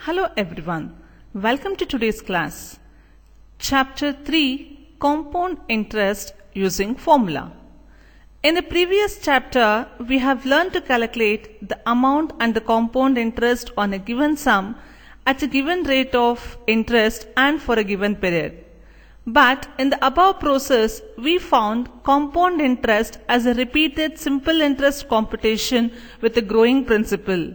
Hello everyone, welcome to today's class. Chapter 3, Compound Interest Using Formula. In the previous chapter, we have learned to calculate the amount and the compound interest on a given sum at a given rate of interest and for a given period. But in the above process, we found compound interest as a repeated simple interest computation with a growing principal.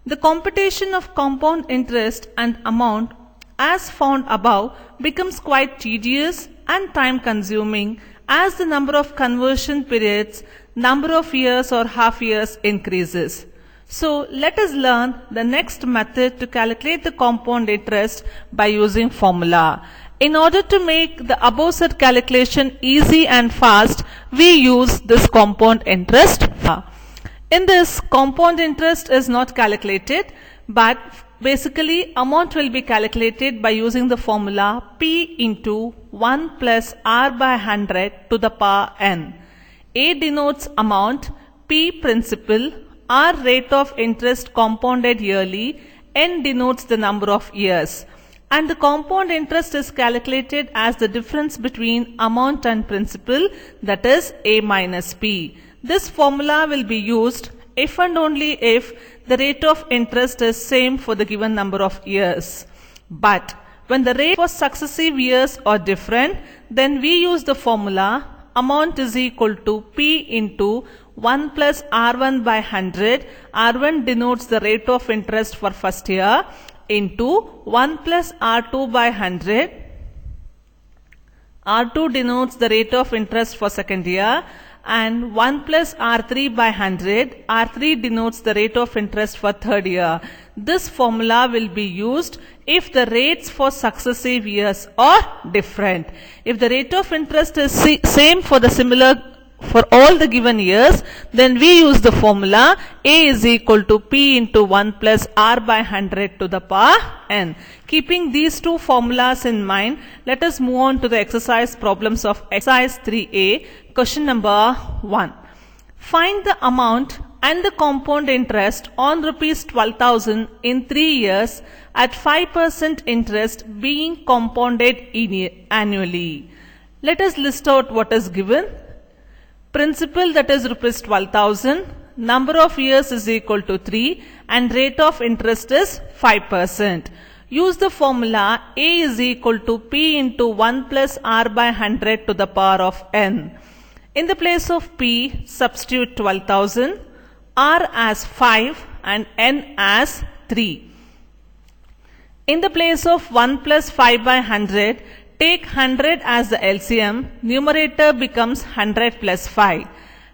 The computation of compound interest and amount as found above becomes quite tedious and time consuming as the number of conversion periods, number of years or half years increases. So let us learn the next method to calculate the compound interest by using formula. In order to make the above said calculation easy and fast, we use this compound interest. In this, compound interest is not calculated, but basically amount will be calculated by using the formula P into 1 plus R by 100 to the power n. A denotes amount, P principal, R rate of interest compounded yearly, n denotes the number of years. And the compound interest is calculated as the difference between amount and principal, that is A minus P. This formula will be used if and only if the rate of interest is same for the given number of years. But when the rate for successive years are different, then we use the formula amount is equal to P into 1 plus R1 by 100. R1 denotes the rate of interest for first year into 1 plus R2 by 100. R2 denotes the rate of interest for second year, and 1 plus R3 by 100. R3 denotes the rate of interest for third year. This formula will be used if the rates for successive years are different. If the rate of interest is same for the similar for all the given years, then we use the formula A is equal to P into 1 plus R by 100 to the power n. Keeping these two formulas in mind, let us move on to the exercise problems of exercise 3A. Question number 1. Find the amount and the compound interest on rupees 12,000 in 3 years at 5% interest being compounded annually. Let us list out what is given. Principal, that is rupees 12,000, number of years is equal to 3 and rate of interest is 5%. Use the formula A is equal to P into 1 plus R by 100 to the power of n. In the place of P, substitute 12,000, R as 5 and n as 3. In the place of 1 plus 5 by 100, take 100 as the LCM, numerator becomes 100 plus 5.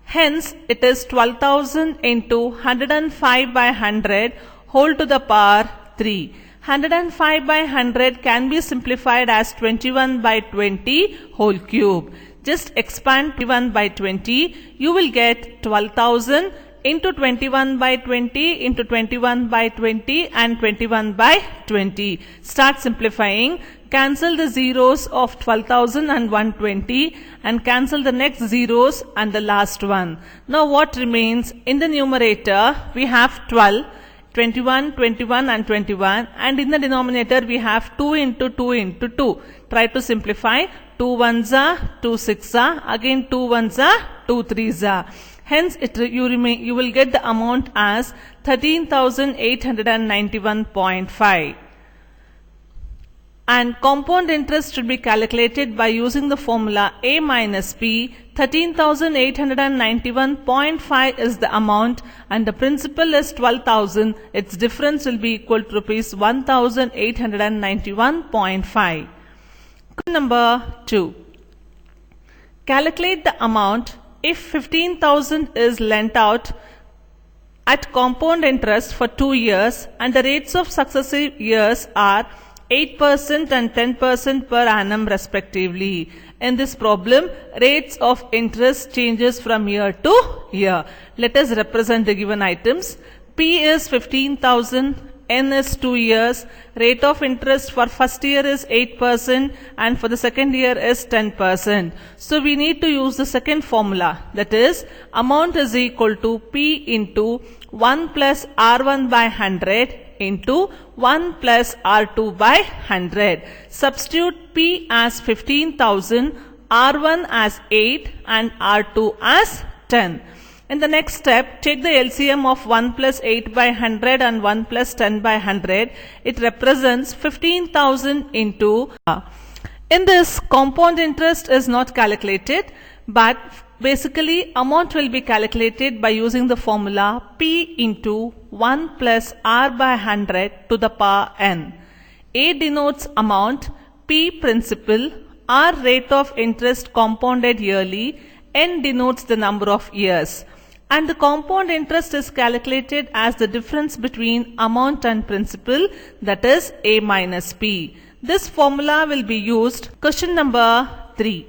Hence, it is 12,000 into 105 by 100 whole to the power 3. 105 by 100 can be simplified as 21 by 20 whole cube. Just expand 21 by 20, you will get 12,000 into 21 by 20 into 21 by 20 and 21 by 20. Start simplifying. Cancel the zeros of 12,000 and 120 and cancel the next zeros and the last one. Now what remains? In the numerator we have 12, 21, 21 and 21, and in the denominator we have 2 into 2 into 2. Try to simplify. 2 ones are 2 6 are, again 2 ones are 2 3s are. Hence you will get the amount as 13,891.5. And compound interest should be calculated by using the formula A minus P. 13,891.5 is the amount and the principal is 12,000. Its difference will be equal to rupees 1,891.5. Number 2. Calculate the amount if 15,000 is lent out at compound interest for 2 years and the rates of successive years are 8% and 10% per annum respectively. In this problem, rates of interest changes from year to year. Let us represent the given items. P is 15,000, N is 2 years, rate of interest for first year is 8% and for the second year is 10%. So we need to use the second formula, that is amount is equal to P into 1 plus R1 by 100. into 1 plus R2 by 100. Substitute P as 15,000, R1 as 8 and R2 as 10. In the next step, take the LCM of 1 plus 8 by 100 and 1 plus 10 by 100. It represents 15,000 into. In this, compound interest is not calculated, but basically amount will be calculated by using the formula P into 1 plus R by 100 to the power n. A denotes amount, P principal, R rate of interest compounded yearly, n denotes the number of years. And the compound interest is calculated as the difference between amount and principal, that is A minus P. This formula will be used. Question number 3.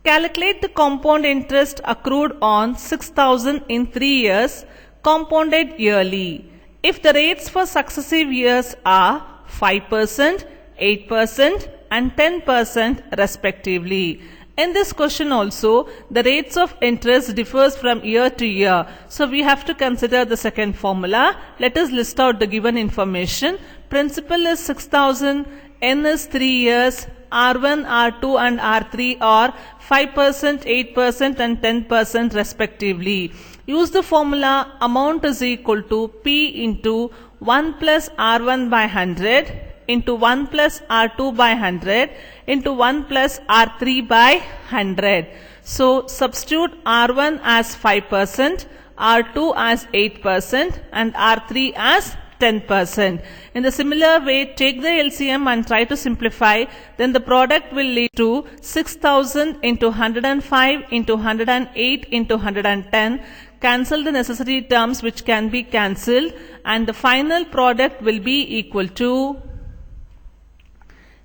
Calculate the compound interest accrued on 6,000 in 3 years, compounded yearly. If the rates for successive years are 5%, 8% and 10% respectively. In this question also, the rates of interest differs from year to year. So we have to consider the second formula. Let us list out the given information. Principal is 6,000, N is 3 years, R1, R2 and R3 are 5%, 8% and 10% respectively. Use the formula amount is equal to P into 1 plus R1 by 100 into 1 plus R2 by 100 into 1 plus R3 by 100. So substitute R1 as 5%, R2 as 8% and R3 as 10%. In the similar way, take the LCM and try to simplify. Then the product will lead to 6,000 into 105 into 108 into 110. Cancel the necessary terms which can be cancelled, and the final product will be equal to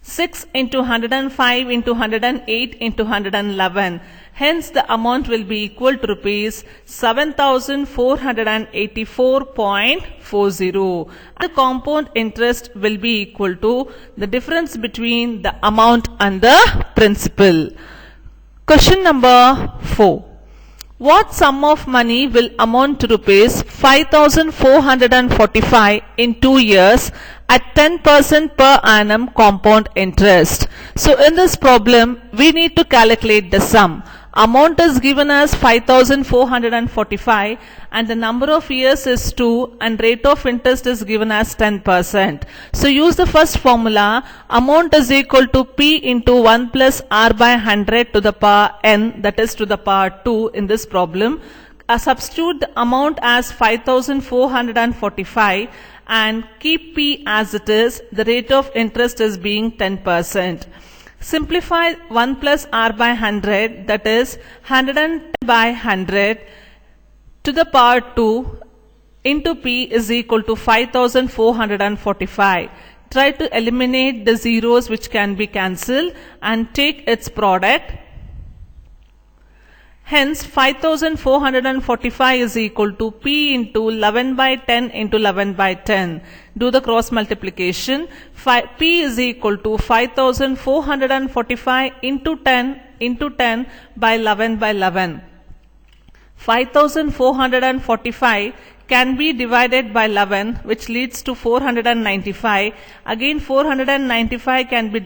6 into 105 into 108 into 111. Hence the amount will be equal to rupees 7,484.40. The compound interest will be equal to the difference between the amount and the principal. Question number 4. What sum of money will amount to rupees 5,445 in 2 years at 10% per annum compound interest? So in this problem, we need to calculate the sum. Amount is given as 5,445 and the number of years is 2 and rate of interest is given as 10%. So use the first formula. Amount is equal to P into 1 plus R by 100 to the power n, that is to the power 2 in this problem. Substitute the amount as 5,445 and keep P as it is. The rate of interest is being 10%. Simplify 1 plus R by 100, that is 110 by 100 to the power 2 into P is equal to 5,445. Try to eliminate the zeros which can be cancelled and take its product. Hence 5,445 is equal to P into 11 by 10 into 11 by 10. Do the cross multiplication. P is equal to 5,445 into 10 by 11 by 11. 5,445 can be divided by 11, which leads to 495. Again 495 can be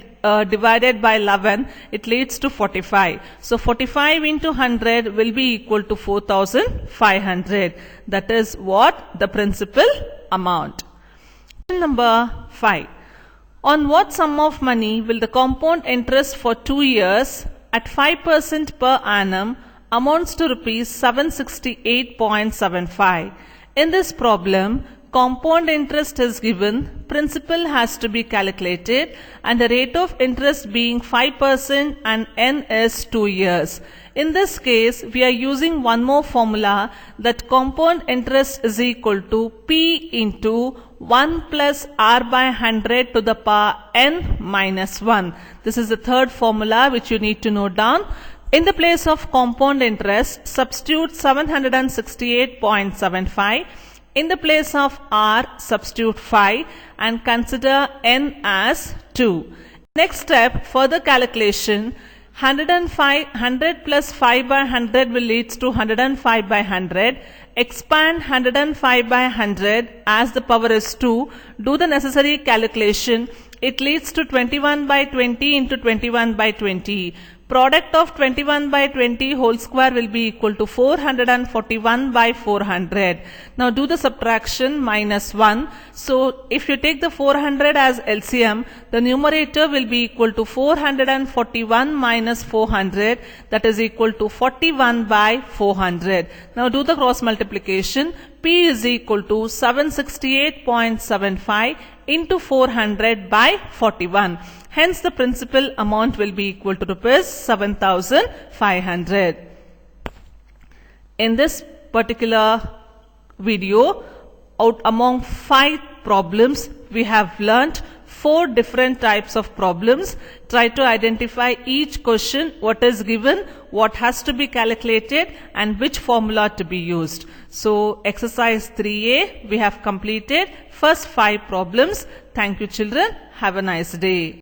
divided by 11, it leads to 45. So 45 into 100 will be equal to 4,500. That is what the principal amount. Question number 5. On what sum of money will the compound interest for 2 years at 5% per annum amounts to rupees 768.75? In this problem, compound interest is given, principal has to be calculated, and the rate of interest being 5% and n is 2 years. In this case, we are using one more formula, that compound interest is equal to P into 1 plus R by 100 to the power n minus 1. This is the third formula which you need to note down. In the place of compound interest, substitute 768.75. In the place of R, substitute 5 and consider n as 2. Next step, further calculation. 100 plus 5 by 100 will leads to 105 by 100. Expand 105 by 100 as the power is 2. Do the necessary calculation. It leads to 21 by 20 into 21 by 20. Product of 21 by 20 whole square will be equal to 441 by 400. Now do the subtraction minus 1. So if you take the 400 as LCM, the numerator will be equal to 441 minus 400, that is equal to 41 by 400. Now do the cross multiplication. P is equal to 768.75 into 400 by 41. Hence the principal amount will be equal to rupees 7,500. In this particular video, out among 5 problems, we have learnt 4 different types of problems. Try to identify each question, what is given, what has to be calculated, and which formula to be used. So exercise 3A, we have completed first 5 problems. Thank you children. Have a nice day.